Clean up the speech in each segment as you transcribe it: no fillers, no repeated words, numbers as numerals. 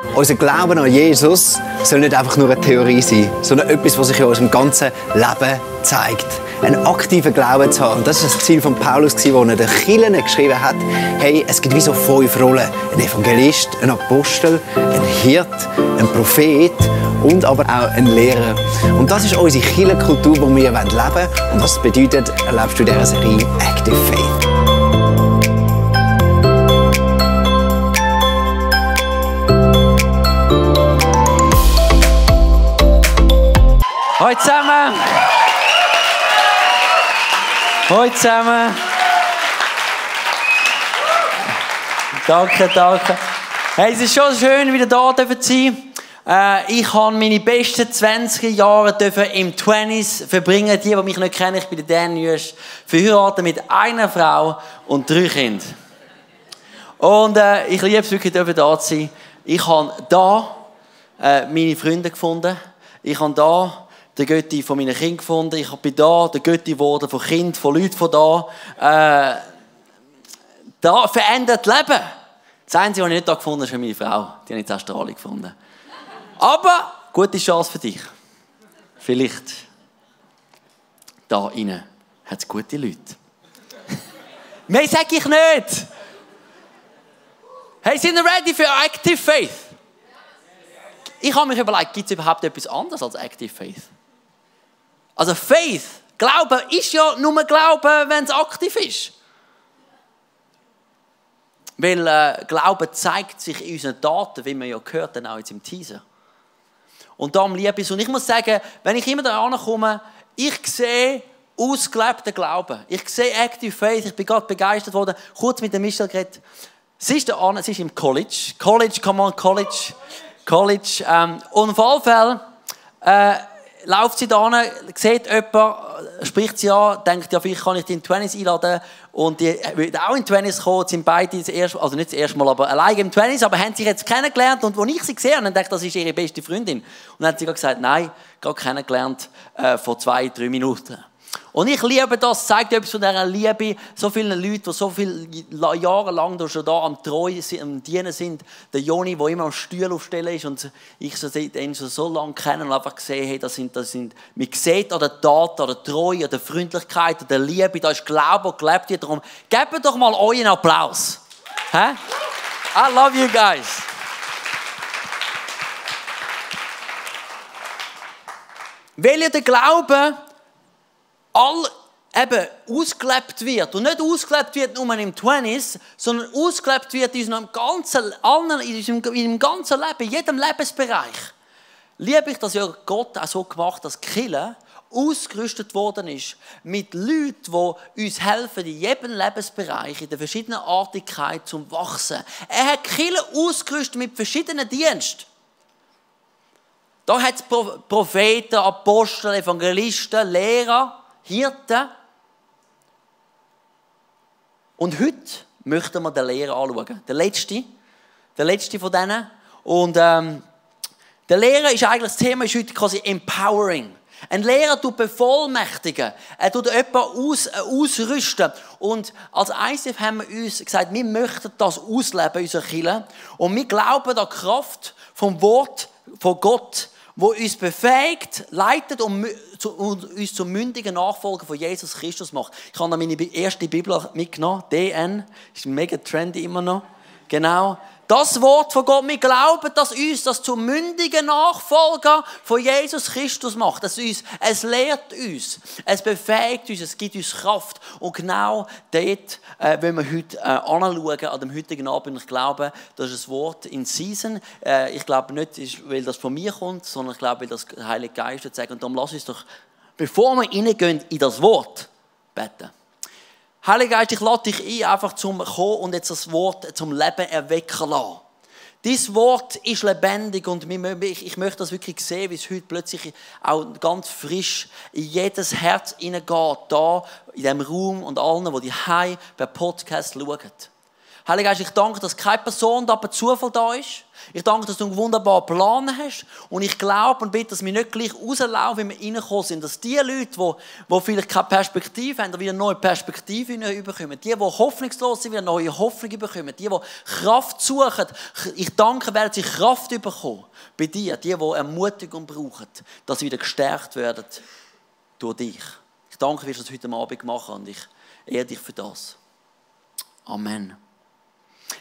Unser Glauben an Jesus soll nicht einfach nur eine Theorie sein, sondern etwas, was sich in unserem ganzen Leben zeigt. Einen aktiven Glauben zu haben. Und das ist das Ziel von Paulus, als er den Kirchen geschrieben hat, hey, es gibt wie so 5 Rollen. Ein Evangelist, ein Apostel, ein Hirt, ein Prophet und aber auch ein Lehrer. Und das ist unsere Kirchenkultur, die wir leben wollen. Und das bedeutet, erlebst du in dieser Serie Active Faith. Hallo zusammen! Hallo zusammen! Danke, danke. Hey, es ist schon schön, wieder da zu sein. Ich habe meine besten 20 Jahre im 20s verbringen. Die mich nicht kennen, ich bin der Dan Nüsch, verheiratet mit einer Frau und 3 Kindern. Und ich liebe es wirklich, da zu sein. Ich habe da meine Freunde gefunden. Ich habe da den Götti von meinen Kindern gefunden. Ich bin da der Götti geworden von Kindern, von Leuten von da. Da verändert Leben. Das Einzige, was ich nicht da gefunden habe, ist meine Frau. Die habe ich jetzt auch Strahlung gefunden. Aber gute Chance für dich. Vielleicht da innen hat es gute Leute. Mehr sage ich nicht. Hey, sind ihr ready für Active Faith? Ich habe mich überlegt, gibt es überhaupt etwas anderes als Active Faith? Also Faith, Glauben ist ja nur Glauben, wenn es aktiv ist. Weil Glauben zeigt sich in unseren Daten, wie man ja gehört, dann auch jetzt im Teaser. Und darum liebe ich es. Und ich muss sagen, wenn ich immer da ankomme, ich sehe ausgelebten Glauben. Ich sehe Active Faith. Ich bin gerade begeistert worden. Kurz mit der Michelle geredet. Sie ist im College. College, come on, College. College. Und auf jeden Fall läuft sie da hin, sieht jemanden, spricht sie an, denkt, ja, vielleicht kann ich die in 20s einladen. Und die will auch in 20s kommen. Sind beide das erste, also nicht das erste Mal, aber alleine im 20s, aber haben sich jetzt kennengelernt. Und als ich sie gesehen habe, dann dachte ich, das ist ihre beste Freundin. Und dann hat sie gesagt, nein, gerade kennengelernt vor 2-3 Minuten. Und ich liebe das, zeigt etwas von dieser Liebe. So viele Leute, die so viele Jahre lang schon da am Dienen sind. Der Joni, der immer am Stuhl aufstellen ist und ich ihn schon so lange kenne und einfach gesehen, hey, das sind, man sieht an der Tat, an der Treue, an der Freundlichkeit, an der Liebe, da ist Glaube und gelebt wird. Darum gebt doch mal euch einen Applaus. Hä? I love you guys. Weil ihr den Glauben eben ausgelebt wird. Und nicht ausgelebt wird nur im 20s, sondern ausgelebt wird in unserem ganzen Leben, in jedem Lebensbereich. Liebe ich, dass ja Gott auch so gemacht hat, dass die Kirche ausgerüstet worden ist mit Leuten, die uns helfen, in jedem Lebensbereich, in der verschiedenen Artigkeit zum Wachsen. Er hat die Kirche ausgerüstet mit verschiedenen Diensten. Da hat es Propheten, Apostel, Evangelisten, Lehrer, Hirten. Und heute möchten wir den Lehrer anschauen. Der letzte von denen. Und der Lehrer ist eigentlich, das Thema ist heute quasi Empowering. Ein Lehrer tut bevollmächtigen. Er tut jemanden ausrüsten. Und als ICF haben wir uns gesagt, wir möchten das ausleben in unserer Kirche. Und wir glauben an die Kraft vom Wort von Gott, wo uns befähigt, leitet und uns zum mündigen Nachfolger von Jesus Christus macht. Ich habe meine erste Bibel mitgenommen, DN, ist mega trendy immer noch. Genau. Das Wort von Gott, wir glauben, dass uns das zum mündigen Nachfolger von Jesus Christus macht. Es lehrt uns, es befähigt uns, es gibt uns Kraft. Und genau dort wollen wir heute anschauen, an dem heutigen Abend. Ich glaube, das ist ein Wort in Season. Ich glaube nicht, weil das von mir kommt, sondern ich glaube, weil das der Heilige Geist wird sagen. Und darum lass uns doch, bevor wir reingehen in das Wort, beten. Heiliger Geist, ich lade dich ein, einfach zum kommen und jetzt das Wort zum Leben erwecken lassen. Dieses Wort ist lebendig und ich möchte das wirklich sehen, wie es heute plötzlich auch ganz frisch in jedes Herz hineingeht, da in diesem Raum und allen, die per Podcast schauen. Heiliger Geist, ich danke, dass keine Person da per Zufall da ist. Ich danke, dass du einen wunderbaren Plan hast. Und ich glaube und bitte, dass wir nicht gleich rauslaufen, wie wir reingekommen sind. Dass die Leute, die vielleicht keine Perspektive haben, wieder eine neue Perspektive bekommen. Die hoffnungslos sind, wieder eine neue Hoffnung bekommen. Die Kraft suchen, ich danke, werden sie Kraft bekommen. Bei dir, die Ermutigung brauchen, dass sie wieder gestärkt werden durch dich. Ich danke, wie du das heute Abend machen und ich ehre dich für das. Amen.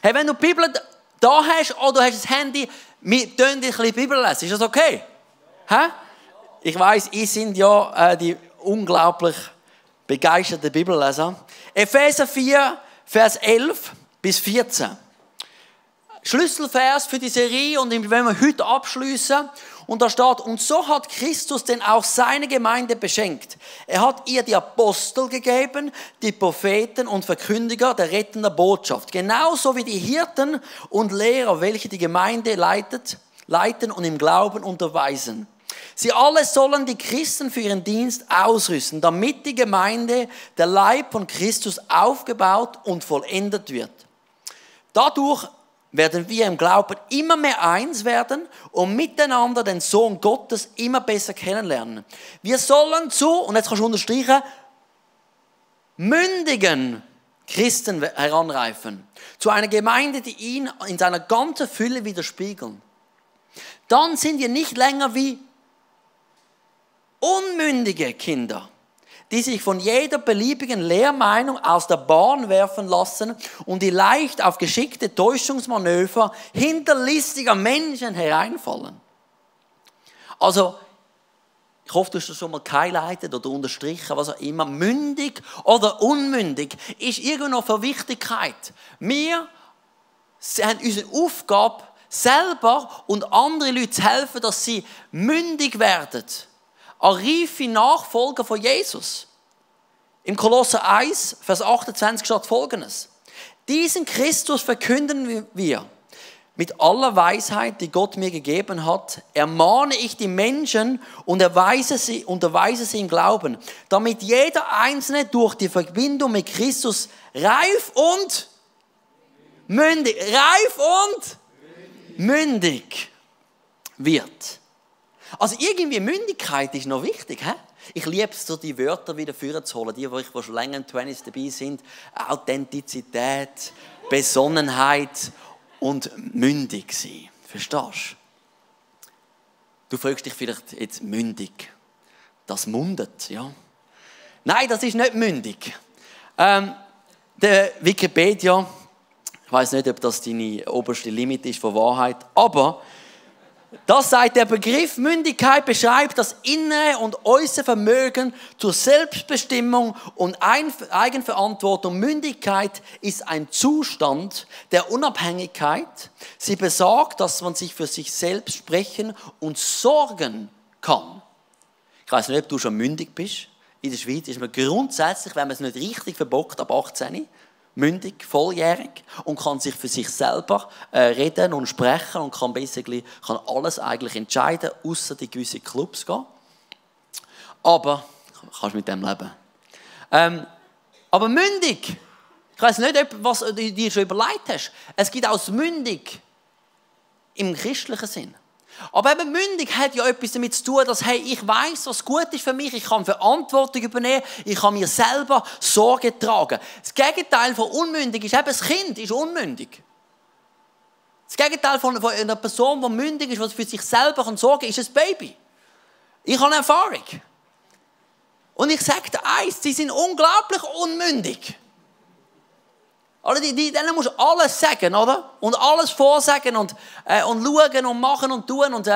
Hey, wenn du die Bibel da hast oder du hast das Handy, wir tun dich ein bisschen Bibel lesen. Ist das okay? Hä? Ich weiss, ihr seid ja die unglaublich begeisterten Bibelleser. Epheser 4, Vers 11 bis 14. Schlüsselvers für die Serie und wenn wir heute abschließen. Und da steht, und so hat Christus denn auch seine Gemeinde beschenkt. Er hat ihr die Apostel gegeben, die Propheten und Verkündiger der rettenden Botschaft. Genauso wie die Hirten und Lehrer, welche die Gemeinde leiten und im Glauben unterweisen. Sie alle sollen die Christen für ihren Dienst ausrüsten, damit die Gemeinde, der Leib von Christus, aufgebaut und vollendet wird. Dadurch werden wir im Glauben immer mehr eins werden und miteinander den Sohn Gottes immer besser kennenlernen. Wir sollen und jetzt kannst du unterstreichen, mündigen Christen heranreifen. Zu einer Gemeinde, die ihn in seiner ganzen Fülle widerspiegeln. Dann sind wir nicht länger wie unmündige Kinder, die sich von jeder beliebigen Lehrmeinung aus der Bahn werfen lassen und die leicht auf geschickte Täuschungsmanöver hinterlistiger Menschen hereinfallen. Also, ich hoffe, du hast das schon mal gehighlightet oder unterstrichen, was auch immer. Mündig oder unmündig ist irgendwo von Wichtigkeit. Wir haben unsere Aufgabe, selber und andere Leute zu helfen, dass sie mündig werden. An reife Nachfolger von Jesus. Im Kolosser 1, Vers 28 steht Folgendes. Diesen Christus verkünden wir. Mit aller Weisheit, die Gott mir gegeben hat, ermahne ich die Menschen und unterweise sie im Glauben, damit jeder Einzelne durch die Verbindung mit Christus reif und mündig wird. Also irgendwie Mündigkeit ist noch wichtig. He? Ich liebe es, so die Wörter wieder vorzuholen, die schon länger im 20 dabei sind. Authentizität, Besonnenheit und mündig sein. Verstehst du? Du fragst dich vielleicht jetzt mündig. Das mundet, ja? Nein, das ist nicht mündig. Der Wikipedia, ich weiß nicht, ob das deine oberste Limit ist von Wahrheit, aber das sagt, der Begriff Mündigkeit beschreibt das innere und äußere Vermögen zur Selbstbestimmung und Eigenverantwortung. Mündigkeit ist ein Zustand der Unabhängigkeit. Sie besagt, dass man sich für sich selbst sprechen und sorgen kann. Ich weiß nicht, ob du schon mündig bist. In der Schweiz ist man grundsätzlich, wenn man es nicht richtig verbockt, ab 18, mündig, volljährig und kann sich für sich selber reden und sprechen und kann alles eigentlich entscheiden, außer die gewissen Clubs gehen. Aber kannst mit dem leben. Aber mündig, ich weiß nicht, was du dir schon überlegt hast. Es gibt auch mündig im christlichen Sinn. Aber eben mündig hat ja etwas damit zu tun, dass, hey, ich weiss, was gut ist für mich, ich kann Verantwortung übernehmen, ich kann mir selber Sorge tragen. Das Gegenteil von unmündig ist eben, das Kind ist unmündig. Das Gegenteil von einer Person, die mündig ist, die für sich selber sorgen kann, ist ein Baby. Ich habe eine Erfahrung. Und ich sage dir eins, sie sind unglaublich unmündig. Also denen musst du alles sagen, oder? Und alles vorsagen und schauen und machen und tun. Und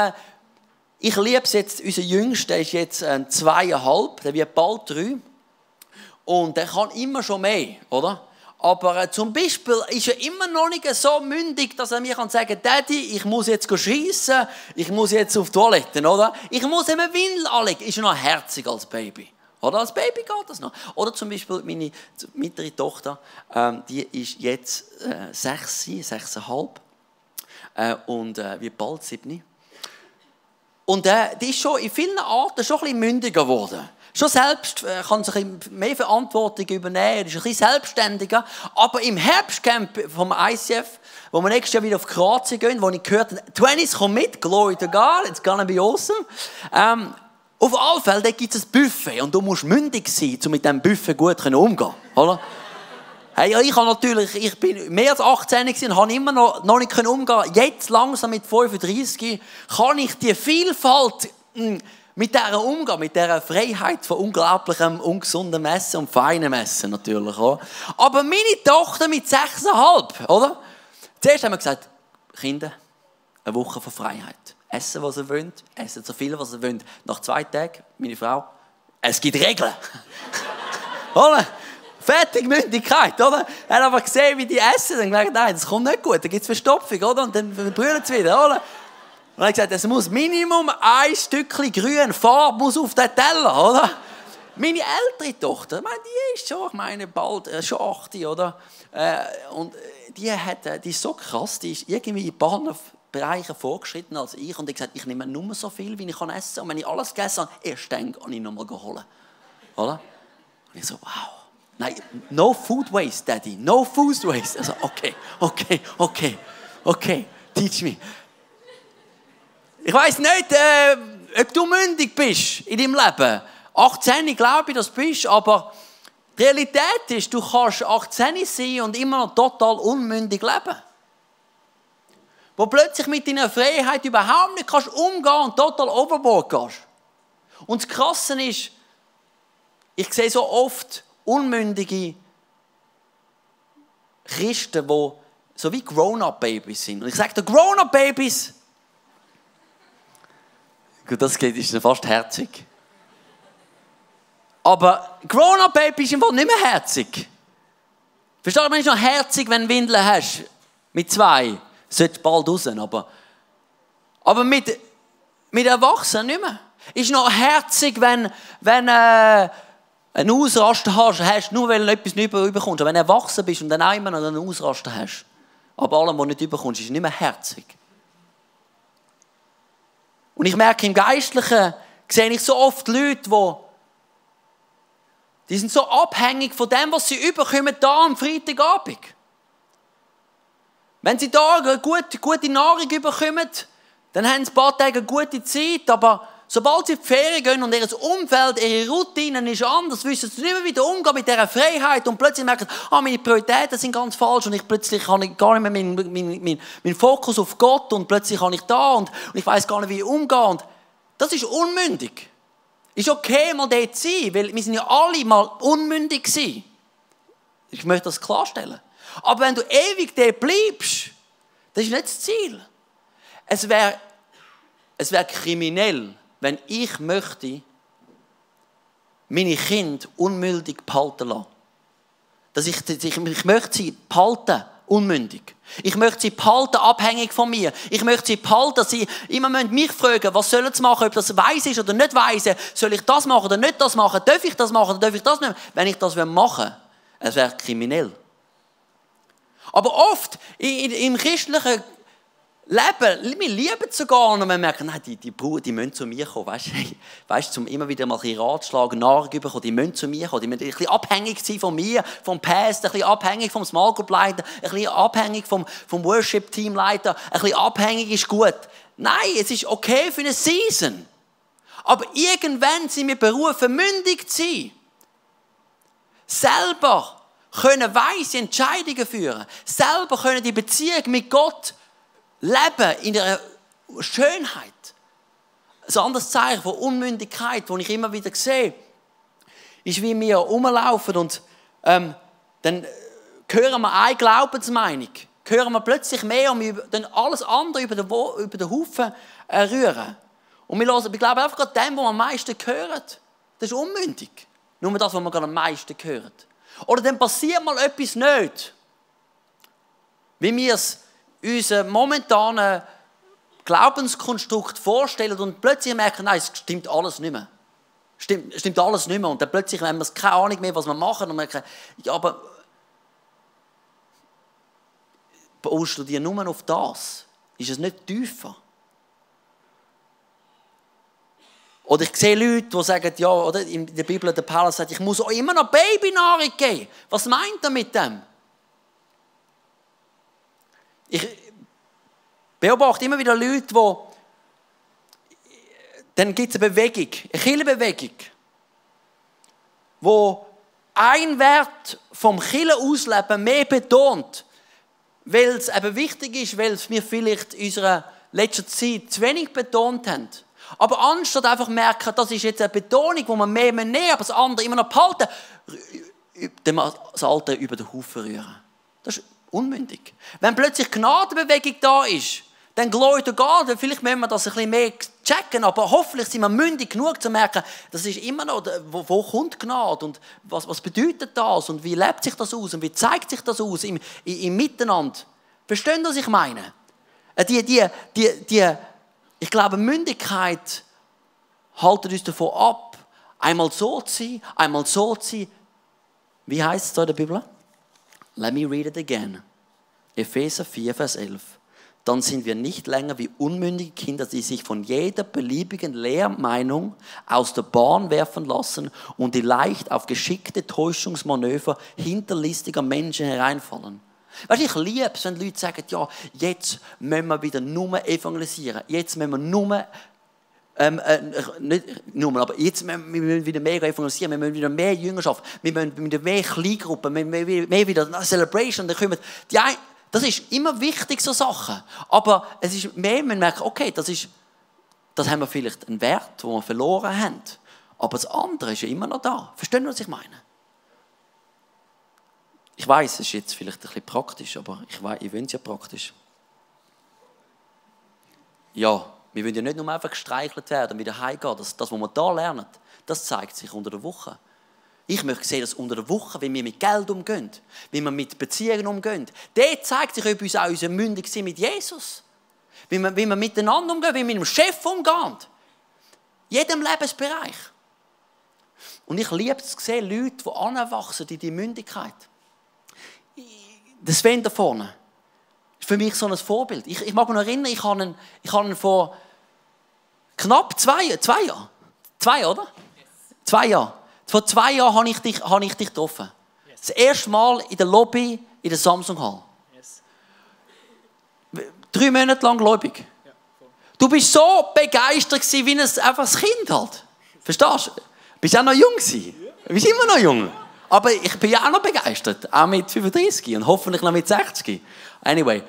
ich liebe es jetzt, unser Jüngster ist jetzt 2,5, der wird bald 3. Und der kann immer schon mehr, oder? Aber zum Beispiel ist er immer noch nicht so mündig, dass er mir sagen kann, Daddy, ich muss jetzt schiessen, ich muss jetzt auf die Toilette, oder? Ich muss ihm eine Windel anlegen. Ist er noch herzig als Baby. Oder als Baby geht das noch. Oder zum Beispiel meine mittlere Tochter, die ist jetzt 6,5 und wird bald 7. Und die ist schon in vielen Arten schon ein bisschen mündiger geworden. Schon selbst kann sich mehr Verantwortung übernehmen, ist ein bisschen selbstständiger. Aber im Herbstcamp vom ICF, wo wir nächstes Jahr wieder auf Kroatien gehen, wo ich gehört habe, 20 kommen mit, glory to God, it's gonna be awesome. Auf alle Fälle gibt es ein Buffet und du musst mündig sein, um mit diesem Buffet gut umzugehen. Oder? Hey, ich bin mehr als 18 und habe immer noch nicht umgehen. Jetzt langsam mit 35 kann ich die Vielfalt mit dieser umgehen, mit dieser Freiheit von unglaublichem, ungesundem Essen und feinem Essen natürlich. Oder? Aber meine Tochter mit 6,5, oder? Zuerst haben wir gesagt, Kinder, eine Woche von Freiheit. Essen, was ihr wollt, essen so viel, was ihr wollt. Nach 2 Tagen, meine Frau, es gibt Regeln. Oder? Fertig, Mündigkeit, oder? Er hat aber gesehen, wie die essen, dann gesagt, nein, das kommt nicht gut, dann gibt es Verstopfung, oder? Und dann brüllen sie wieder, oder? Und er hat gesagt, es muss Minimum ein Stückchen grün, Farbe muss auf den Teller, oder? Meine ältere Tochter, die ist schon, bald schon 8, oder? Und die ist so krass, die ist irgendwie in ein paar Bereichen vorgeschritten als ich. Und ich habe gesagt, ich nehme nur so viel, wie ich essen kann. Und wenn ich alles gegessen habe, erst dann kann ich nochmal holen. Oder? Und ich so, wow. Nein, no food waste, Daddy. No food waste. Also, okay. Teach me. Ich weiss nicht, ob du mündig bist in deinem Leben. 18, glaube ich, dass du bist, aber die Realität ist, du kannst 18 sein und immer noch total unmündig leben. Wo plötzlich mit deiner Freiheit überhaupt nicht kannst umgehen und total overboard gehst. Und das Krasse ist, ich sehe so oft unmündige Christen, die so wie Grown-up-Babys sind. Und ich sage dir, Grown-up-Babys, gut, das ist fast herzig. Aber Grown-up-Babys sind nicht mehr herzig. Verstehst du, man ist noch herzig, wenn du Windeln hast. Mit 2. Sollte bald raus, aber mit Erwachsenen nicht mehr. Ist noch herzig, wenn einen Ausraster hast, nur weil du etwas nicht überkommst. Aber wenn du erwachsen bist und dann auch immer noch einen Ausraster hast, aber allem, was du nicht überkommst, ist nicht mehr herzig. Und ich merke, im Geistlichen sehe ich so oft Leute, die sind so abhängig von dem, was sie überkommen, da am Freitagabend. Wenn sie da eine gute Nahrung bekommen, dann haben sie ein paar Tage eine gute Zeit, aber sobald sie in die Ferien gehen und ihr Umfeld, ihre Routine ist anders, wissen sie nicht mehr, wie sie umgehen mit dieser Freiheit und plötzlich merken, meine Prioritäten sind ganz falsch und plötzlich habe ich gar nicht mehr meinen Fokus auf Gott und plötzlich habe ich da und ich weiß gar nicht, wie ich umgehe. Und das ist unmündig. Ist okay, mal dort zu sein, weil wir sind ja alle mal unmündig gewesen. Ich möchte das klarstellen. Aber wenn du ewig dort bleibst, das ist nicht das Ziel. Es wäre kriminell, wenn ich möchte, meine Kinder unmündig behalten lassen. Ich möchte sie behalten, unmündig. Ich möchte sie behalten, abhängig von mir. Ich möchte sie behalten, dass sie immer mich fragen, was sollen sie machen, ob das weiss ist oder nicht weiss. Soll ich das machen oder nicht das machen? Darf ich das machen oder darf ich das nicht? Wenn ich das machen will, es wäre kriminell. Aber oft im christlichen Leben, wir lieben es sogar und wir merken, nein, die Brüder, die müssen zu mir kommen. Weißt du, um immer wieder mal ein bisschen Ratschlag, Nahrung zu bekommen, die müssen zu mir kommen. Die müssen ein bisschen abhängig sein von mir, vom Pastor, ein bisschen abhängig vom Small Group Leiter, ein bisschen abhängig vom Worship Team Leiter. Ein bisschen abhängig ist gut. Nein, es ist okay für eine Season. Aber irgendwann sind wir berufen, mündig zu sein. Selber können weise Entscheidungen führen. Selber können die Beziehung mit Gott leben in der Schönheit. Ein anderes Zeichen von Unmündigkeit, das ich immer wieder sehe, ist, wie wir rumlaufen und dann hören wir eine Glaubensmeinung, hören wir plötzlich mehr und wir dann alles andere über den Haufen rühren. Und wir glauben einfach gerade dem, was wir am meisten hören. Das ist unmündig. Nur das, was wir gerade am meisten hören. Oder dann passiert mal etwas nicht. Wie wir es unser momentanen Glaubenskonstrukt vorstellen und plötzlich merken, nein, es stimmt alles nicht mehr. Stimmt alles nicht mehr. Und dann plötzlich haben wir keine Ahnung mehr, was wir machen und merken, ja, aber baust du dir nur auf das? Ist es nicht tiefer? Oder ich sehe Leute, die sagen, ja, oder in der Bibel, der Paulus sagt, ich muss auch immer noch Babynahrung geben. Was meint er mit dem? Ich beobachte immer wieder Leute, die dann gibt es eine Bewegung, eine Kirchenbewegung, wo ein Wert vom Kirchenausleben mehr betont, weil es eben wichtig ist, weil es wir vielleicht in unserer letzten Zeit zu wenig betont haben. Aber anstatt einfach merken, das ist jetzt eine Betonung, die man mehr nehmen, aber das andere immer noch behalten, das Alte über den Haufen rühren. Das ist unmündig. Wenn plötzlich Gnadenbewegung da ist, dann Glory to God, vielleicht müssen wir das ein bisschen mehr checken, aber hoffentlich sind wir mündig genug, zu merken, das ist immer noch, wo kommt Gnade und was bedeutet das und wie lebt sich das aus und wie zeigt sich das aus im Miteinander. Verstehen Sie, was ich meine? Ich glaube, Mündigkeit haltet uns davon ab, einmal so zu sein, einmal so zu sein. Wie heißt es da in der Bibel? Let me read it again. Epheser 4, Vers 11. Dann sind wir nicht länger wie unmündige Kinder, die sich von jeder beliebigen Lehrmeinung aus der Bahn werfen lassen und die leicht auf geschickte Täuschungsmanöver hinterlistiger Menschen hereinfallen. Weißt du, ich liebe es, wenn Leute sagen, ja, jetzt müssen wir wieder nur evangelisieren, jetzt müssen wir nur, nicht nur, aber jetzt müssen wir wieder mehr evangelisieren, wir müssen wieder mehr Jüngerschaft, wir müssen wieder mehr Kleingruppen, wir müssen mehr wieder Celebration, dann kommen die ein. Das ist immer wichtig, so Sachen. Aber es ist mehr, man merkt, okay, das haben wir vielleicht einen Wert, den wir verloren haben. Aber das andere ist ja immer noch da. Verstehen Sie, was ich meine? Ich weiss, es ist jetzt vielleicht ein bisschen praktisch, aber ich will es ja praktisch. Ja, wir wollen ja nicht nur einfach gestreichelt werden und wieder heimgehen. Das, was wir hier lernen, das zeigt sich unter der Woche. Ich möchte sehen, dass unter der Woche, wie wir mit Geld umgehen, wie wir mit Beziehungen umgehen, dort zeigt sich, ob uns auch unser mündig sind mit Jesus. Wie wir miteinander umgehen, wie wir mit dem Chef umgehen. In jedem Lebensbereich. Und ich liebe es zu sehen, Leute, die anwachsen in die Mündigkeit. Der Sven da vorne ist für mich so ein Vorbild. Ich mag mich noch erinnern, ich habe ihn vor knapp 2 Jahren. 2, oder? Yes. 2 Jahre. Vor 2 Jahren habe ich dich getroffen. Yes. Das erste Mal in der Lobby in der Samsung Hall. Yes. 3 Monate lang gläubig. Ja, du bist so begeistert wie einfach ein Kind halt. Verstehst du? Du bist auch noch jung gewesen. Du bist immer noch jung. Aber ich bin ja auch noch begeistert. Auch mit 35 und hoffentlich noch mit 60. Anyway.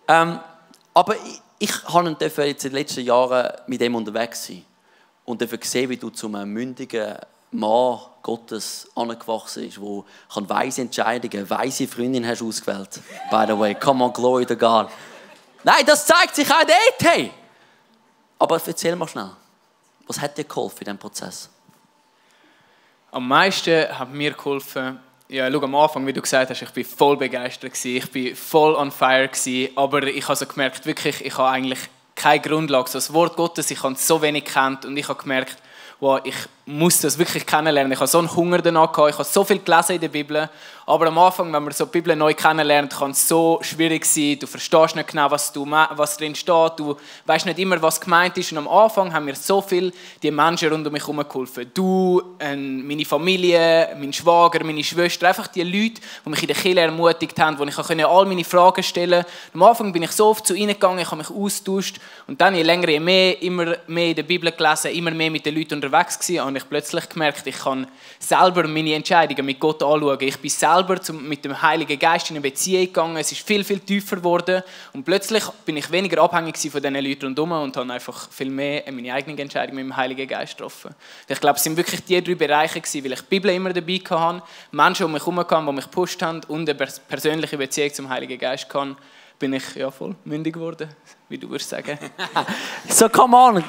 Aber ich durfte jetzt in den letzten Jahren mit dem unterwegs sein. Und dafür sehen, wie du zu einem mündigen Mann Gottes angewachsen bist, der weise Entscheidungen, weise Freundin hast ausgewählt. By the way, come on, glory to God. Nein, das zeigt sich auch dort. Hey. Aber erzähl mal schnell, was hat dir geholfen in diesem Prozess? Am meisten hat mir geholfen, ja, schau, am Anfang, wie du gesagt hast, ich war voll begeistert, ich war voll on fire, aber ich habe so gemerkt, wirklich, ich habe eigentlich keine Grundlage. So das Wort Gottes, ich habe es so wenig gekannt und ich habe gemerkt, wow, ich muss das wirklich kennenlernen. Ich habe so einen Hunger danach gehabt, ich habe so viel gelesen in der Bibel. Aber am Anfang, wenn man so die Bibel neu kennenlernt, kann es so schwierig sein. Du verstehst nicht genau, was drin steht. Du weißt nicht immer, was gemeint ist. Und am Anfang haben mir so viel die Menschen rund um mich herum geholfen. Du, meine Familie, mein Schwager, meine Schwester, einfach die Leute, die mich in der Kirche ermutigt haben, wo ich all meine Fragen stellen konnte. Am Anfang bin ich so oft zu ihnen gegangen, ich habe mich austauscht. Und dann, je länger, je mehr, immer mehr in der Bibel gelesen, immer mehr mit den Leuten unterwegs gewesen, habe ich plötzlich gemerkt, ich kann selber meine Entscheidungen mit Gott anschauen. Ich bin selber mit dem Heiligen Geist in eine Beziehung gegangen. Es ist viel, viel tiefer geworden. Und plötzlich bin ich weniger abhängig von diesen Leuten rundherum und habe einfach viel mehr meine eigenen Entscheidungen mit dem Heiligen Geist getroffen. Ich glaube, es sind wirklich die 3 Bereiche gewesen, weil ich die Bibel immer dabei hatte, Menschen um mich herum hatten, die mich gepusht haben und eine persönliche Beziehung zum Heiligen Geist hatte, bin ich ja voll mündig geworden, wie du würdest sagen. So, come on!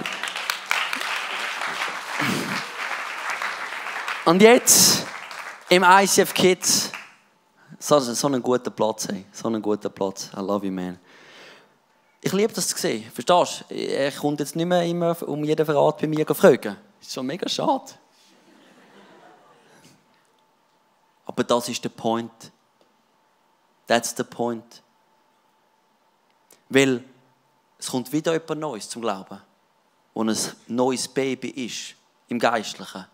Und jetzt im ICF Kids so einen guten Platz. Hey. So einen guten Platz. I love you, man. Ich liebe das zu sehen. Verstehst du? Er kommt jetzt nicht mehr immer um jeden Verrat bei mir fragen. Das ist schon mega schade. Aber das ist der Point. That's the point. Weil es kommt wieder jemand Neues zum Glauben. wo ein neues Baby ist, im Geistlichen.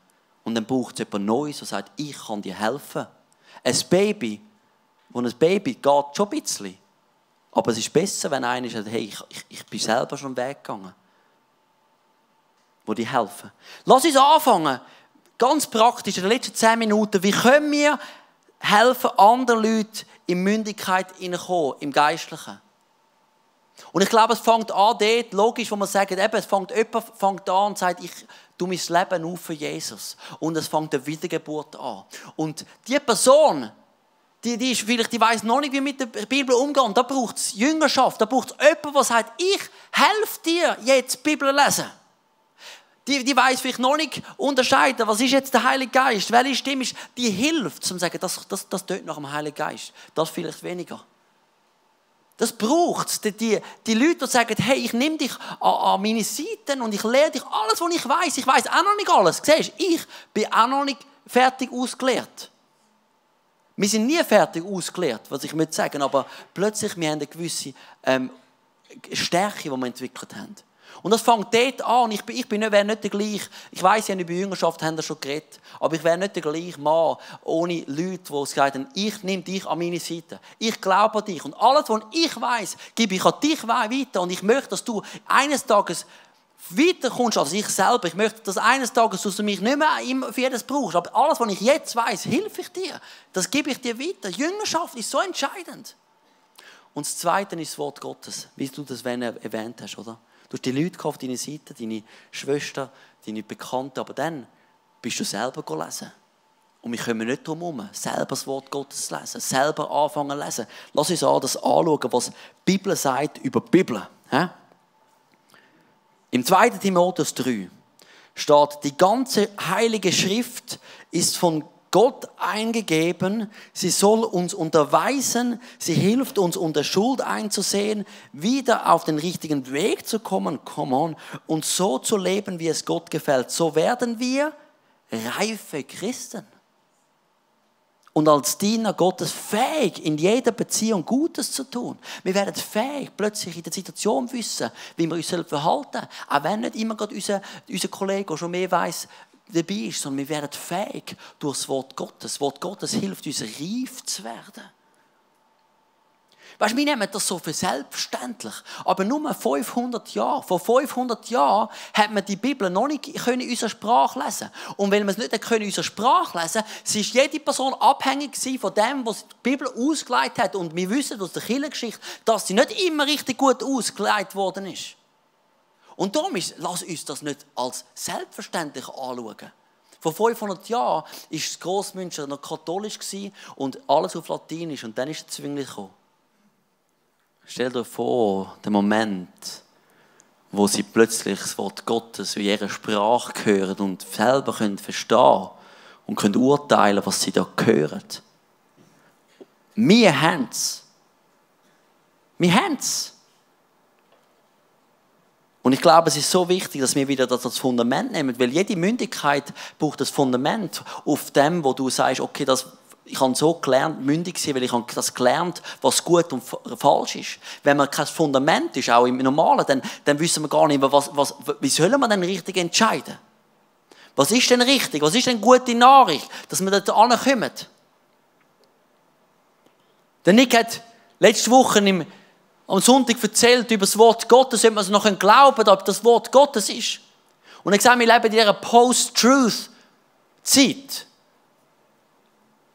Und dann braucht es jemand Neues, der sagt, ich kann dir helfen. Ein Baby geht schon ein bisschen. Aber es ist besser, wenn einer sagt, hey, ich bin selber schon den Weg gegangen. Wo dir helfen. Lass uns anfangen, ganz praktisch, in den letzten 10 Minuten, wie können wir helfen, anderen Leuten in Mündigkeit hineinkommen, im Geistlichen. Und ich glaube, es fängt an dort, logisch, wo man sagt, eben, jemand fängt an und sagt, ich tue mein Leben auf für Jesus. Und es fängt eine Wiedergeburt an. Und die Person, die ist vielleicht, die weiss noch nicht, wie mit der Bibel umgehen. Da braucht es Jüngerschaft, da braucht es jemanden, der sagt, ich helfe dir jetzt die Bibel lesen. Die weiss vielleicht noch nicht unterscheiden, was ist jetzt der Heilige Geist, welche Stimme ist, die hilft, um zu sagen, das tönt nach dem Heiligen Geist, das vielleicht weniger. Das braucht es. Die Leute, die sagen, hey, ich nehme dich an meine Seiten und ich lehre dich alles, was ich weiss. Ich weiss auch noch nicht alles. Siehst du, ich bin auch noch nicht fertig ausgelehrt. Wir sind nie fertig ausgelehrt, was ich möchte sagen, aber plötzlich wir haben eine gewisse Stärke, die wir entwickelt haben. Und das fängt dort an. Ich wäre nicht der gleiche. Ich weiss ja, über Jüngerschaft haben wir schon geredet. Aber ich wäre nicht der gleiche Mann ohne Leute, die sagen, ich nehme dich an meine Seite. Ich glaube an dich. Und alles, was ich weiss, gebe ich an dich weiter. Und ich möchte, dass du eines Tages weiterkommst als ich selber. Ich möchte, dass eines Tages du mich nicht mehr für jedes brauchst. Aber alles, was ich jetzt weiss, hilfe ich dir. Das gebe ich dir weiter. Jüngerschaft ist so entscheidend. Und das Zweite ist das Wort Gottes, wie du das erwähnt hast, oder? Du hast die Leute auf deine Seite, deine Schwester, deine Bekannten, aber dann bist du selber lesen. Und wir kommen nicht darum herum, selber das Wort Gottes zu lesen, selber anfangen zu lesen. Lass uns das anschauen, was die Bibel sagt über die Bibel. Im 2. Timotheus 3 steht, die ganze Heilige Schrift ist von Gott eingegeben, sie soll uns unterweisen, sie hilft uns unter Schuld einzusehen, wieder auf den richtigen Weg zu kommen, und so zu leben, wie es Gott gefällt. So werden wir reife Christen. Und als Diener Gottes fähig, in jeder Beziehung Gutes zu tun. Wir werden fähig, plötzlich in der Situation wissen, wie wir uns verhalten sollen. Auch wenn nicht immer gerade unser Kollege, der schon mehr weiss, dabei ist, sondern wir werden fähig durch das Wort Gottes. Das Wort Gottes hilft uns, reif zu werden. Weißt du, wir nehmen das so für selbstverständlich. Aber nur 500 Jahre. Vor 500 Jahren hat man die Bibel noch nicht in unserer Sprache lesen. Und weil man es nicht in unserer Sprache lesen konnte, war jede Person abhängig von dem, was die Bibel ausgelegt hat. Und wir wissen aus der Kirchengeschichte, dass sie nicht immer richtig gut ausgelegt worden ist. Und darum lass uns das nicht als selbstverständlich anschauen. Vor 500 Jahren war das Grossmünster noch katholisch und alles auf Latinisch. Und dann ist der Zwingli gekommen. Stell dir vor, den Moment, wo sie plötzlich das Wort Gottes in ihrer Sprache hören und selber verstehen können und können urteilen, was sie da hören. Wir haben es. Wir haben es. Und ich glaube, es ist so wichtig, dass wir wieder das Fundament nehmen, weil jede Mündigkeit braucht das Fundament auf dem, wo du sagst, okay, ich habe so gelernt, mündig sein, weil ich habe das gelernt, was gut und falsch ist. Wenn man kein Fundament ist, auch im Normalen, dann wissen wir gar nicht mehr, wie sollen wir denn richtig entscheiden? Was ist denn richtig? Was ist denn gute Nachricht, dass wir dort ankommen? Der Nick hat letzte Woche am Sonntag erzählt über das Wort Gottes, ob man es noch glauben kann, ob das Wort Gottes ist. Und er hat gesagt, wir leben in dieser Post-Truth-Zeit.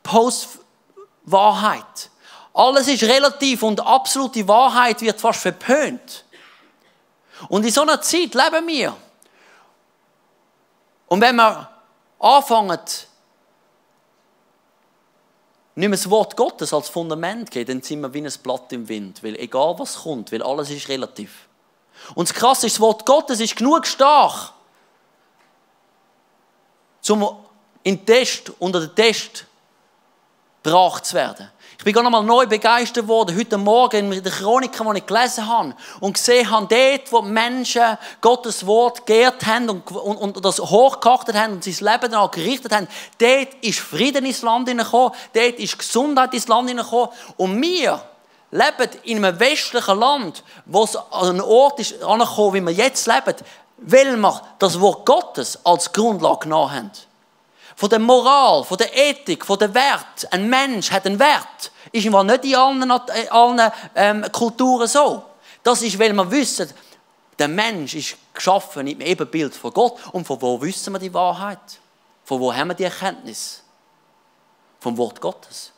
Post-Wahrheit. Alles ist relativ und absolute Wahrheit wird fast verpönt. Und in so einer Zeit leben wir. Und wenn wir anfangen, nicht mehr das Wort Gottes als Fundament geben, dann sind wir wie ein Blatt im Wind. Weil egal was kommt, weil alles ist relativ. Und das Krasse ist, das Wort Gottes ist genug stark, um unter den Test gebracht zu werden. Ich bin gerade noch mal neu begeistert worden, heute Morgen in der Chronik, die ich gelesen habe und gesehen habe, dort, wo die Menschen Gottes Wort geehrt haben und das hochgeachtet haben und sein Leben danach gerichtet haben, dort ist Frieden ins Land hineingekommen, dort ist Gesundheit ins Land hineingekommen. Und wir leben in einem westlichen Land, wo es an einen Ort ist angekommen, wie wir jetzt leben. weil wir das Wort Gottes als Grundlage genommen haben. Von der Moral, von der Ethik, von der Wert. Ein Mensch hat einen Wert. Ist im Fall nicht in allen Kulturen so. Das ist, weil wir wissen, der Mensch ist geschaffen im Ebenbild von Gott. Und von wo wissen wir die Wahrheit? Von wo haben wir die Erkenntnis? Vom Wort Gottes.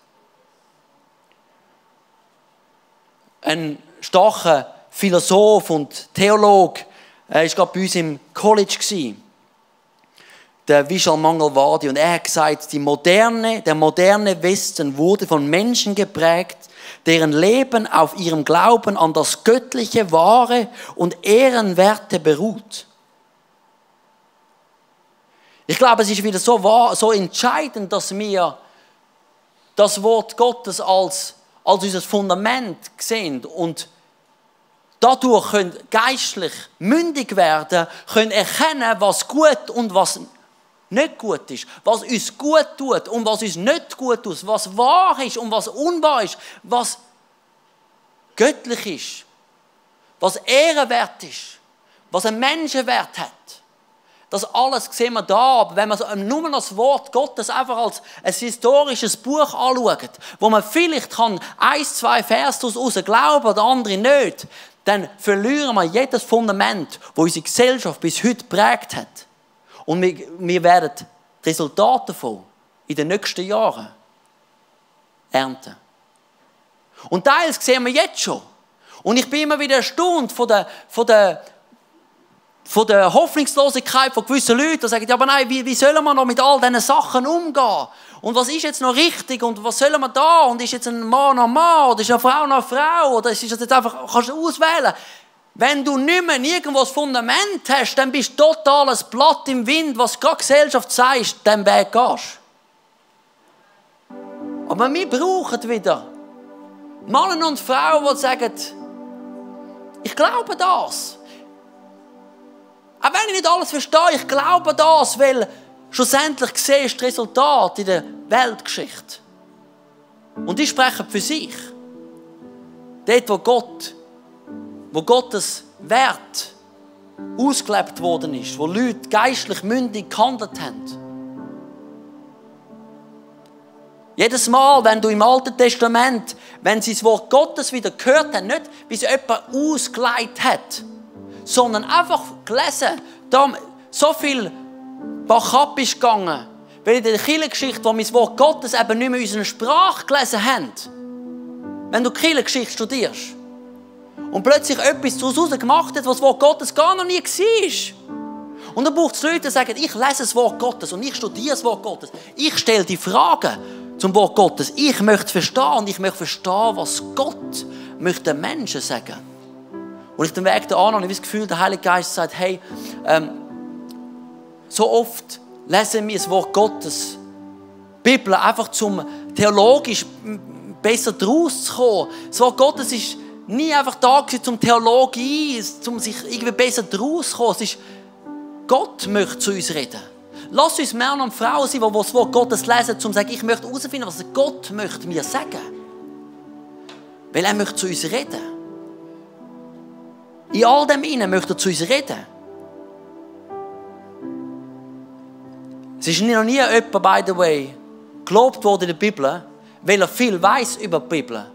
Ein starker Philosoph und Theologe war gerade bei uns im College, der Vishal Mangalwadi, und er hat gesagt, der moderne Westen wurde von Menschen geprägt, deren Leben auf ihrem Glauben an das Göttliche, Wahre und Ehrenwerte beruht. Ich glaube, es ist wieder so entscheidend, dass wir das Wort Gottes als unser Fundament sehen und dadurch können geistlich mündig werden, können erkennen, was gut und was nicht gut ist, was uns gut tut und was uns nicht gut tut, was wahr ist und was unwahr ist, was göttlich ist, was ehrenwert ist, was ein Menschenwert hat. Das alles sehen wir da, aber wenn man nur das Wort Gottes einfach als ein historisches Buch anschaut, wo man vielleicht 1, 2 Verse daraus glauben oder andere nicht, dann verlieren wir jedes Fundament, das unsere Gesellschaft bis heute geprägt hat. Und wir werden die Resultate davon in den nächsten Jahren ernten. Und teils sehen wir jetzt schon. Und ich bin immer wieder erstaunt von der Hoffnungslosigkeit von gewissen Leuten, die sagen, ja, aber nein, wie sollen wir noch mit all diesen Sachen umgehen? Und was ist jetzt noch richtig? Und was sollen wir da? Und ist jetzt ein Mann noch Mann? Oder ist eine Frau noch Frau? Oder ist das jetzt einfach, kannst du auswählen? Wenn du nicht mehr irgendwo das Fundament hast, dann bist du total ein Blatt im Wind, was gerade die Gesellschaft sagt, den Weg gehst. Aber wir brauchen wieder Männer und Frauen, die sagen, ich glaube das. Auch wenn ich nicht alles verstehe, ich glaube das, weil schlussendlich siehst du das Resultat in der Weltgeschichte. Und die sprechen für sich. Dort, wo Gottes Wert ausgelebt worden ist, wo Leute geistlich mündig gehandelt haben. Jedes Mal, wenn du im Alten Testament, wenn sie das Wort Gottes wieder gehört haben, nicht, wie es jemand ausgelegt hat, sondern einfach gelesen. Da so viel Bachab ist gegangen, weil in der Kirchengeschichte, wo wir das Wort Gottes eben nicht mehr in unserer Sprache gelesen haben, wenn du die Kirchengeschichte studierst und plötzlich etwas daraus gemacht hat, was das Wort Gottes gar noch nie war. Und dann braucht es Leute, die sagen, ich lese das Wort Gottes und ich studiere das Wort Gottes. Ich stelle die Fragen zum Wort Gottes. Ich möchte verstehen und ich möchte verstehen, was Gott möchte den Menschen sagen. Und ich den Weg da an und ich habe das Gefühl, der Heilige Geist sagt, hey, so oft lesen wir das Wort Gottes, die Bibel, einfach zum theologisch besser draus zu kommen. Das Wort Gottes ist nie einfach da zum Theologie, um sich irgendwie besser draus zu kommen. Es ist, Gott möchte zu uns reden. Lass uns Männer und Frauen sein, die das Wort Gottes lesen, um zu sagen, ich möchte herausfinden, was Gott möchte mir sagen. Weil er möchte zu uns reden. In all dem Innen möchte er zu uns reden. Es ist noch nie jemand, by the way, gelobt worden in der Bibel, weil er viel weiss über die Bibel.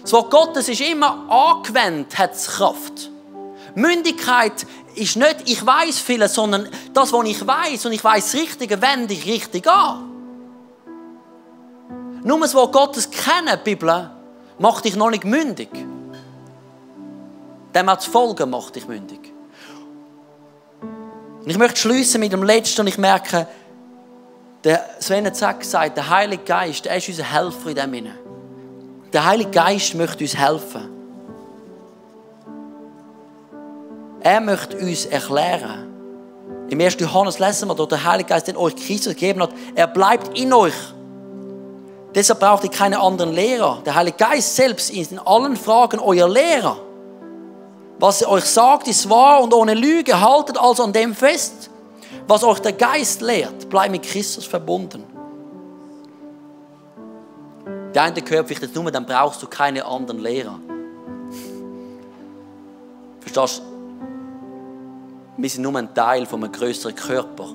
Das Wort Gottes ist immer angewendet, hat es Kraft. Mündigkeit ist nicht, ich weiss vieles, sondern das, was ich weiss und ich weiss das Richtige, wende ich richtig an. Nur das Wort Gottes kennen, die Bibel, macht dich noch nicht mündig. Dem hat es Folgen, macht dich mündig. Und ich möchte schließen mit dem Letzten und ich merke, der Sven Zack gesagt, der Heilige Geist, er ist unser Helfer in dem Sinne. Der Heilige Geist möchte uns helfen. Er möchte uns erklären. Im 1. Johannes lesen wir, dort der Heilige Geist, den euch Christus gegeben hat, er bleibt in euch. Deshalb braucht ihr keine anderen Lehrer. Der Heilige Geist selbst ist in allen Fragen euer Lehrer. Was er euch sagt, ist wahr und ohne Lüge. Haltet also an dem fest, was euch der Geist lehrt. Bleibt mit Christus verbunden. Der eine gehört vielleicht jetzt nur, dann brauchst du keine anderen Lehrer. Verstehst du? wir sind nur ein Teil von einem grösseren Körper.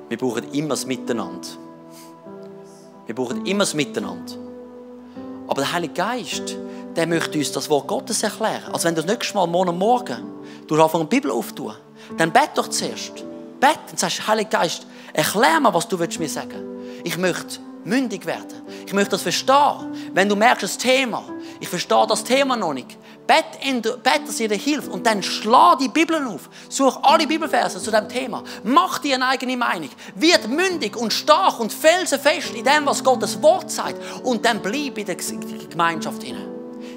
Wir brauchen immer das Miteinander. Wir brauchen immer das Miteinander. Aber der Heilige Geist, der möchte uns das Wort Gottes erklären. Also wenn du das nächste Mal morgen du anfängst, die Bibel aufzutun, dann bett doch zuerst. Bett und sagst, Heilige Geist, erklär mir, was du mir sagen willst. Ich möchte mündig werden. Ich möchte das verstehen. Wenn du merkst, das Thema, ich verstehe das Thema noch nicht, bett, dass ihr dir hilft und dann schlag die Bibel auf. Such alle Bibelverse zu diesem Thema. Mach dir eine eigene Meinung. Wird mündig und stark und felsenfest in dem, was Gottes Wort sagt. Und dann bleib in der Gemeinschaft hinein.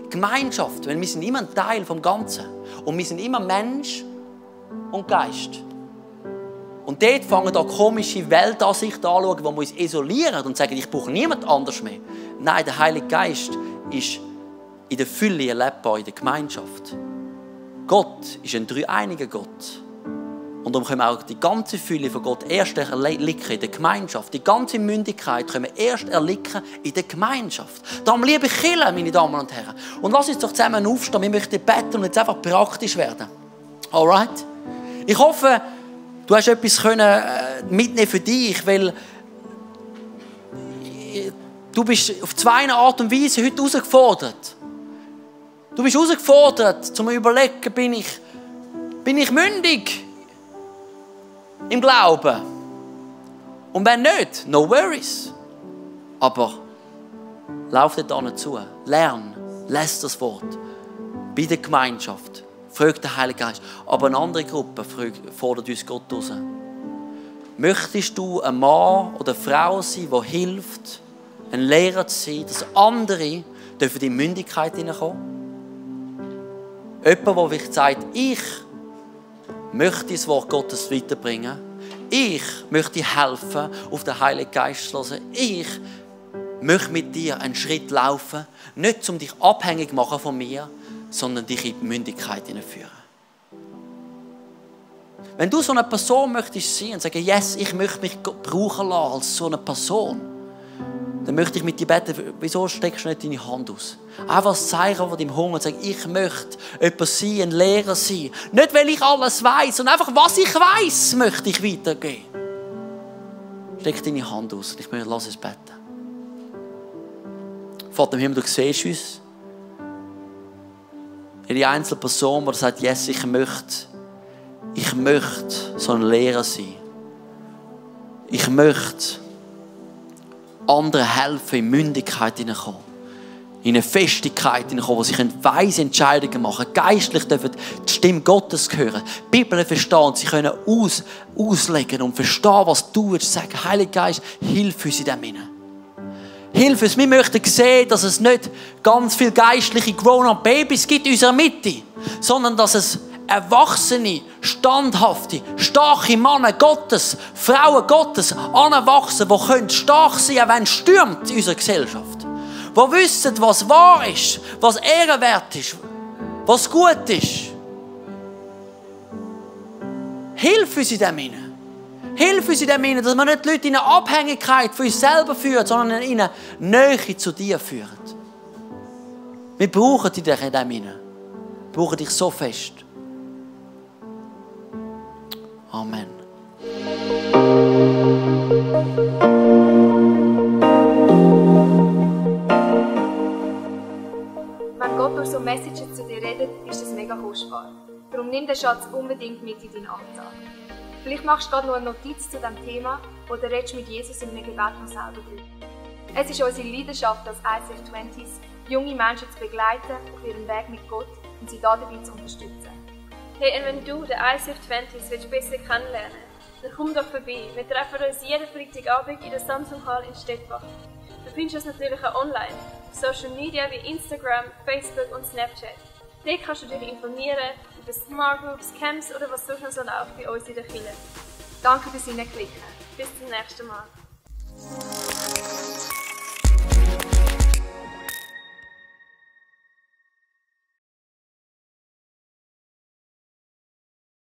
Gemeinschaft, weil wir sind immer ein Teil vom Ganzen. Und wir sind immer Mensch und Geist. Und dort fangen da komische Weltansichten an, wo wir uns isolieren und sagen, ich brauche niemand anders mehr. Nein, der Heilige Geist ist in der Fülle erlebbar, in der Gemeinschaft. Gott ist ein dreieiniger Gott. Und darum können wir auch die ganze Fülle von Gott erst erlicken in der Gemeinschaft. Die ganze Mündigkeit können wir erst erlicken in der Gemeinschaft. Darum liebe ich Kirche, meine Damen und Herren. Und lass uns doch zusammen aufstehen. Wir möchten beten und jetzt einfach praktisch werden. Alright? Ich hoffe, du hast etwas mitnehmen für dich, weil du bist auf zwei Art und Weise heute herausgefordert. Du bist herausgefordert, zum überlegen, bin ich mündig im Glauben? Und wenn nicht, no worries. Aber lauf dort zu, lern, lass das Wort. Bei der Gemeinschaft. Fragt den Heiligen Geist. Aber eine andere Gruppe fordert uns Gott raus. Möchtest du ein Mann oder eine Frau sein, die hilft, ein Lehrer zu sein, dass andere in die Mündigkeit hineinkommen? Jemand, der vielleicht sagt, ich möchte das Wort Gottes weiterbringen. Ich möchte helfen, auf den Heiligen Geist zu hören. Ich möchte mit dir einen Schritt laufen, nicht um dich abhängig zu machen von mir, sondern dich in die Mündigkeit hineinführen. Wenn du so eine Person möchtest sein und sagen, yes, ich möchte mich brauchen lassen als so eine Person, dann möchte ich mit dir beten, wieso steckst du nicht deine Hand aus? Einfach das Zeichen von deinem Hunger und sagen, ich möchte jemand sein, ein Lehrer sein. Nicht, weil ich alles weiss, sondern einfach, was ich weiss, möchte ich weitergeben. Steck deine Hand aus und lass uns beten. Vater im Himmel, du siehst uns. Jede einzelne Person, die sagt, yes, ich möchte so ein Lehrer sein. Ich möchte anderen helfen, in Mündigkeit hineinkommen. In eine Festigkeit hineinkommen, wo sie weise Entscheidungen machen können. Geistlich dürfen die Stimme Gottes hören. Die Bibel verstehen und sie können auslegen und verstehen, was du willst sagen. Heiliger Geist, hilf uns in dem hinein. Hilf uns. Wir möchten sehen, dass es nicht ganz viele geistliche grown-up Babys gibt in unserer Mitte, sondern dass es erwachsene, standhafte, starke Männer Gottes, Frauen Gottes anwachsen, die stark sein können, auch wenn es stürmt in unserer Gesellschaft. Die wissen, was wahr ist, was ehrenwert ist, was gut ist. Hilf uns in dem hinein. Hilf uns in dem hinein, dass wir nicht die Leute in eine Abhängigkeit von uns selber führen, sondern in eine Nähe zu dir führen. Wir brauchen dich in dem hinein. Wir brauchen dich so fest. Amen. Wenn Gott durch so Messages zu dir redet, ist das mega kostbar. Darum nimm den Schatz unbedingt mit in deinen Alltag. Vielleicht machst du gerade noch eine Notiz zu diesem Thema oder redest mit Jesus in einem Gebet noch selber drüber. Es ist unsere Leidenschaft als ICF 20s, junge Menschen zu begleiten auf ihrem Weg mit Gott und sie dabei zu unterstützen. Hey, und wenn du den ICF 20s besser kennenlernen willst, dann komm doch vorbei. Wir treffen uns jeden Freitagabend in der Samsung Hall in Stettbach. Du findest uns natürlich auch online, auf Social Media wie Instagram, Facebook und Snapchat. Dort kannst du dich informieren über Smart Groups, Camps oder was sonst noch so läuft bei uns in der Kirche. Danke fürs Hineinklicken. Bis zum nächsten Mal.